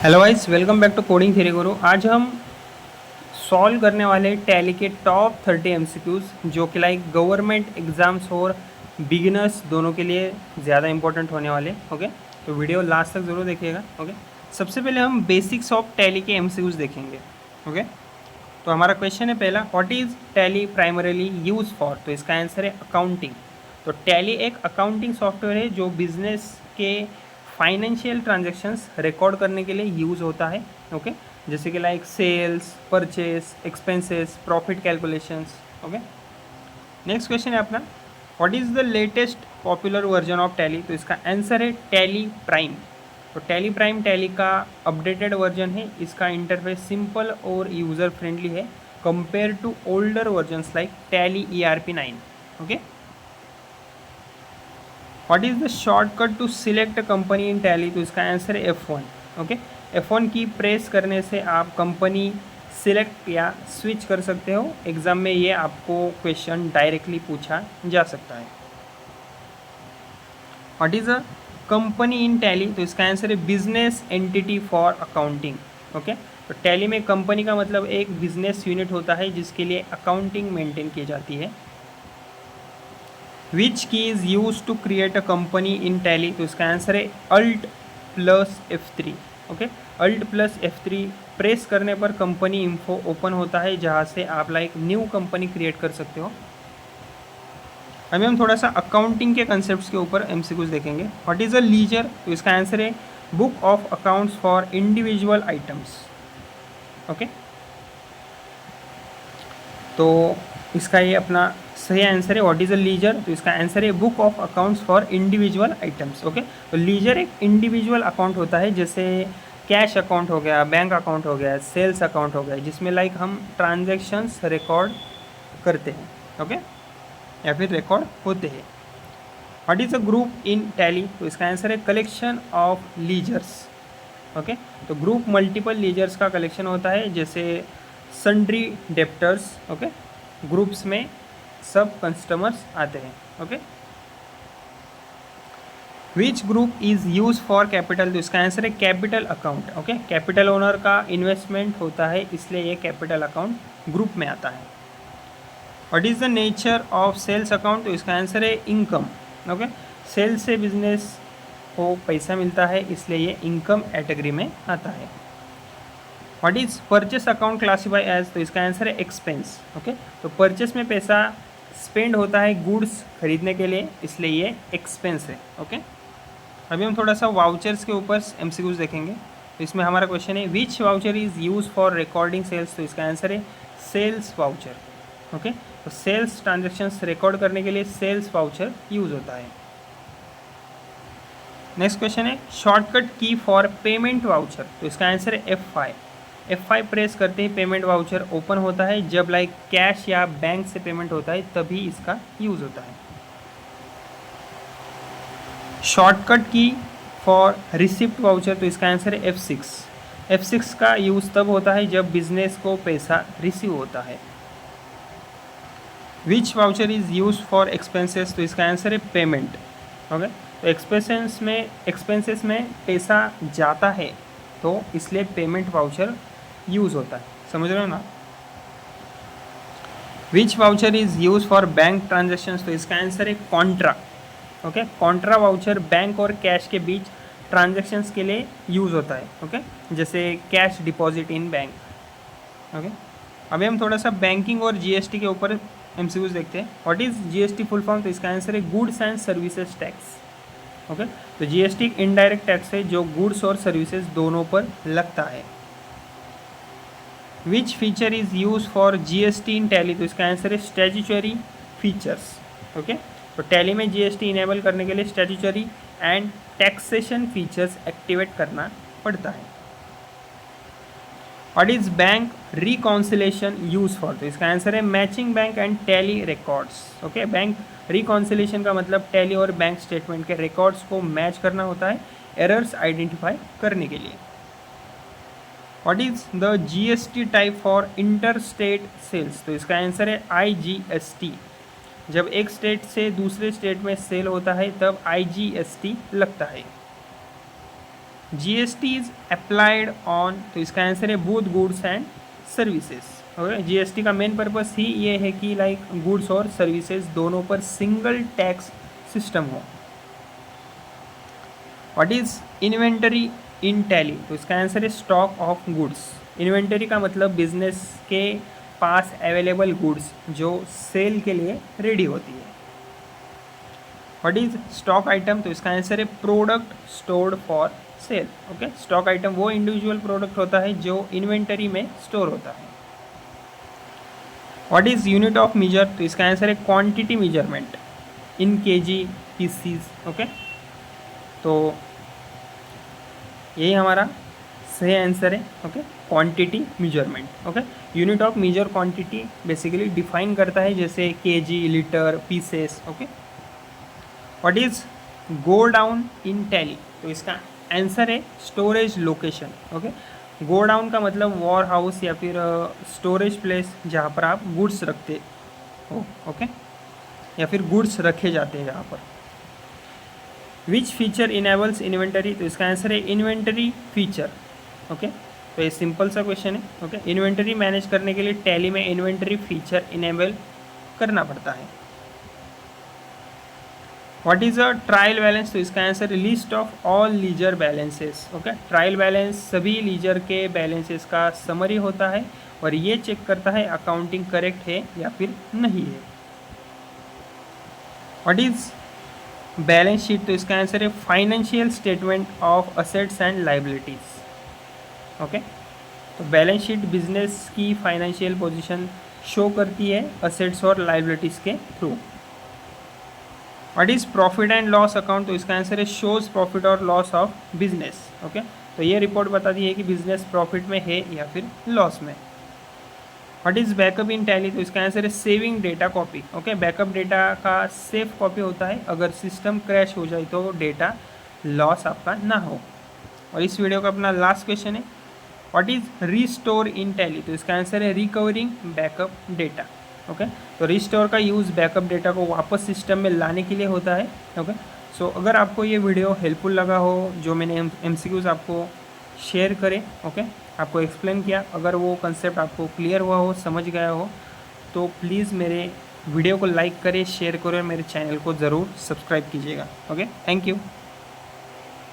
Hello guys, welcome back to coding theory Guru. आज हम solve करने वाले टैली के टॉप 30 एमसीक्यूज़ जो कि लाइक गवर्नमेंट एग्जाम्स और बिगिनर्स दोनों के लिए ज़्यादा इंपॉर्टेंट होने वाले। ओके, तो वीडियो लास्ट तक ज़रूर देखिएगा। ओके, सबसे पहले हम बेसिक्स ऑफ टैली के एमसीक्यूज़ देखेंगे। ओके, तो हमारा क्वेश्चन है पहला, what is tally primarily use for. तो इसका आंसर है अकाउंटिंग। तो टैली एक अकाउंटिंग सॉफ्टवेयर है जो बिजनेस के फाइनेंशियल ट्रांजेक्शन्स रिकॉर्ड करने के लिए यूज़ होता है। ओके, जैसे कि like sales, purchase, expenses, profit calculations. Okay, next question है अपना, what is the latest popular version of Tally. तो इसका आंसर है टैली प्राइम। तो टैली प्राइम टैली का अपडेटेड वर्जन है। इसका इंटरफेस सिंपल और यूज़र फ्रेंडली है compare to older versions like Tally ERP 9। Okay, what is the shortcut to select company in tally. तो इसका आंसर है F1। ओके, F1 की प्रेस करने से आप कंपनी सिलेक्ट या स्विच कर सकते हो। एग्ज़ाम में ये आपको क्वेश्चन डायरेक्टली पूछा जा सकता है। What is a company in tally. तो इसका आंसर है business entity for accounting. Okay, तो टैली में कंपनी का मतलब एक बिजनेस यूनिट होता है जिसके लिए अकाउंटिंग मेंटेन की जाती है। Which key is used to create a company in tally. तो इसका आंसर है Alt+F3। ओके, Alt+F3 प्रेस करने पर कंपनी इन्फो ओपन होता है जहाँ से आप लाइक न्यू कंपनी क्रिएट कर सकते हो। अभी हम थोड़ा सा अकाउंटिंग के कंसेप्ट्स के ऊपर एमसीक्यूज देखेंगे। What is a ledger. तो इसका आंसर है book of accounts for individual items. Okay, तो इसका ये अपना सही आंसर है व्हाट इज़ अ लीजर। तो इसका आंसर है book of accounts for individual items. Okay, तो लीजर एक इंडिविजुअल अकाउंट होता है, जैसे कैश अकाउंट हो गया, बैंक अकाउंट हो गया, सेल्स अकाउंट हो गया, जिसमें लाइक हम ट्रांजेक्शन्स रिकॉर्ड करते हैं। ओके, या फिर रिकॉर्ड होते हैं। What is a group in tally. तो इसका आंसर है कलेक्शन ऑफ लीजर्स। ओके, तो ग्रुप मल्टीपल लीजर्स का कलेक्शन होता है, जैसे सन्ड्री डेप्टर्स। ओके, ग्रुप्स में सब कस्टमर्स आते हैं। Okay, which group is use for capital. तो इसका आंसर है capital account. Okay, capital owner का इन्वेस्टमेंट होता है, इसलिए ये कैपिटल अकाउंट ग्रुप में आता है। What is the nature of sales account. तो इसका आंसर है इनकम। ओके, सेल्स से बिजनेस को पैसा मिलता है, इसलिए ये इनकम कैटेगरी में आता है। What is purchase account classified as. तो इसका आंसर है एक्सपेंस। ओके, तो परचेस में पैसा स्पेंड होता है गुड्स खरीदने के लिए, इसलिए ये एक्सपेंस है। ओके, अभी हम थोड़ा सा वाउचर्स के ऊपर एमसीक्यूज देखेंगे। तो इसमें हमारा क्वेश्चन है which voucher is use for recording sales. तो इसका आंसर है सेल्स वाउचर। ओके, तो सेल्स ट्रांजेक्शन्स रिकॉर्ड करने के लिए सेल्स वाउचर यूज होता है। नेक्स्ट क्वेश्चन है shortcut key for payment voucher. तो इसका आंसर है F5 प्रेस करते ही पेमेंट वाउचर ओपन होता है। जब लाइक कैश या बैंक से पेमेंट होता है तभी इसका यूज़ होता है। Shortcut key for receipt voucher. तो इसका आंसर है F6 का यूज़ तब होता है जब बिजनेस को पैसा रिसीव होता है। Which voucher is use for expenses. तो इसका आंसर है पेमेंट। ओके, तो एक्सपेंसेस में पैसा जाता है, तो इसलिए पेमेंट वाउचर यूज़ होता है। समझ रहे हो ना। Which voucher is use for bank transactions. तो इसका आंसर है contra. Okay, contra voucher bank और कैश के बीच ट्रांजेक्शन्स के लिए यूज़ होता है। ओके, जैसे cash deposit in bank. Okay, अभी हम थोड़ा सा बैंकिंग और जीएसटी के ऊपर एमसीक्यूज देखते हैं। What is GST full form. तो इसका आंसर है goods and services tax. Okay, तो जीएसटी इनडायरेक्ट टैक्स है जो गुड्स और सर्विसेज दोनों पर लगता है। Which feature is use for GST in tally. तो इसका आंसर है स्टैट्यूटरी फीचर्स। ओके, तो टैली में जीएसटी इनेबल करने के लिए statutory and taxation features activate करना पड़ता है। What is bank reconciliation use for. तो इसका आंसर है matching bank and Tally records. Okay, bank reconciliation का मतलब टैली और बैंक स्टेटमेंट के रिकॉर्ड्स को मैच करना होता है एरर्स आइडेंटिफाई करने के लिए। What is the GST type for inter state sales. तो इसका आंसर है IGST। जब एक स्टेट से दूसरे स्टेट में सेल होता है तब IGST लगता है। जीएसटी इज अप्लाइड ऑन, तो इसका आंसर है both goods and services. Okay, GST का मेन पर्पस ही ये है कि लाइक गुड्स और सर्विसेज दोनों पर सिंगल टैक्स सिस्टम हो। What is inventory in tally, तो इसका आंसर है स्टॉक ऑफ गुड्स। इन्वेंटरी का मतलब बिजनेस के पास अवेलेबल गुड्स जो सेल के लिए रेडी होती है। व्हाट इज स्टॉक आइटम, तो इसका आंसर है product stored for sale. Okay, stock item वो इंडिविजुअल प्रोडक्ट होता है जो इन्वेंटरी में स्टोर होता है। What is unit of measure, तो इसका आंसर है quantity measurement in kg pieces. Okay, तो यही हमारा सही आंसर है। Okay, quantity measurement. Okay, unit of measure quantity basically define करता है जैसे kg, litre, pieces. Okay, what is godown in tally, तो इसका आंसर है storage location. Okay, go down का मतलब वॉर हाउस या फिर स्टोरेज प्लेस जहाँ पर आप गुड्स रखते हो। ओके, या फिर गुड्स रखे जाते हैं जहाँ पर। विच फीचर इनेबल्स इन्वेंटरी, तो इसका आंसर है इन्वेंटरी फीचर। ओके, तो ये सिंपल सा क्वेश्चन है। ओके, इन्वेंटरी मैनेज करने के लिए टैली में इन्वेंटरी फीचर इनेबल करना पड़ता है। What is a trial balance, तो इसका आंसर है list of all ledger balances. Okay, trial balance सभी लीजर के बैलेंसेस का समरी होता है और ये चेक करता है अकाउंटिंग करेक्ट है या फिर नहीं है। व्हाट इज बैलेंस शीट, तो इसका आंसर है financial statement of assets and liabilities. Okay, तो बैलेंस शीट बिजनेस की फाइनेंशियल पोजीशन शो करती है असेट्स और लाइबिलिटीज़ के through. What is profit and loss account, तो इसका आंसर है शोज प्रॉफिट और लॉस ऑफ बिजनेस। ओके, तो ये रिपोर्ट बताती है कि बिजनेस प्रॉफिट में है या फिर लॉस में। What is backup in tally, तो इसका आंसर है saving data copy. Okay, backup data का सेफ कॉपी होता है, अगर सिस्टम क्रैश हो जाए तो डेटा लॉस आपका ना हो। और इस वीडियो का अपना लास्ट क्वेश्चन है, what is restore in tally, तो इसका आंसर है रिकवरिंग बैकअप डेटा। ओके, तो रीस्टोर का यूज़ बैकअप डेटा को वापस सिस्टम में लाने के लिए होता है। ओके, सो अगर आपको ये वीडियो हेल्पफुल लगा हो, जो मैंने MCQs आपको शेयर करें, ओके, आपको एक्सप्लेन किया, अगर वो कंसेप्ट आपको क्लियर हुआ हो, समझ गया हो, तो प्लीज़ मेरे वीडियो को लाइक करें, शेयर करें और मेरे चैनल को ज़रूर सब्सक्राइब कीजिएगा। Okay, thank you.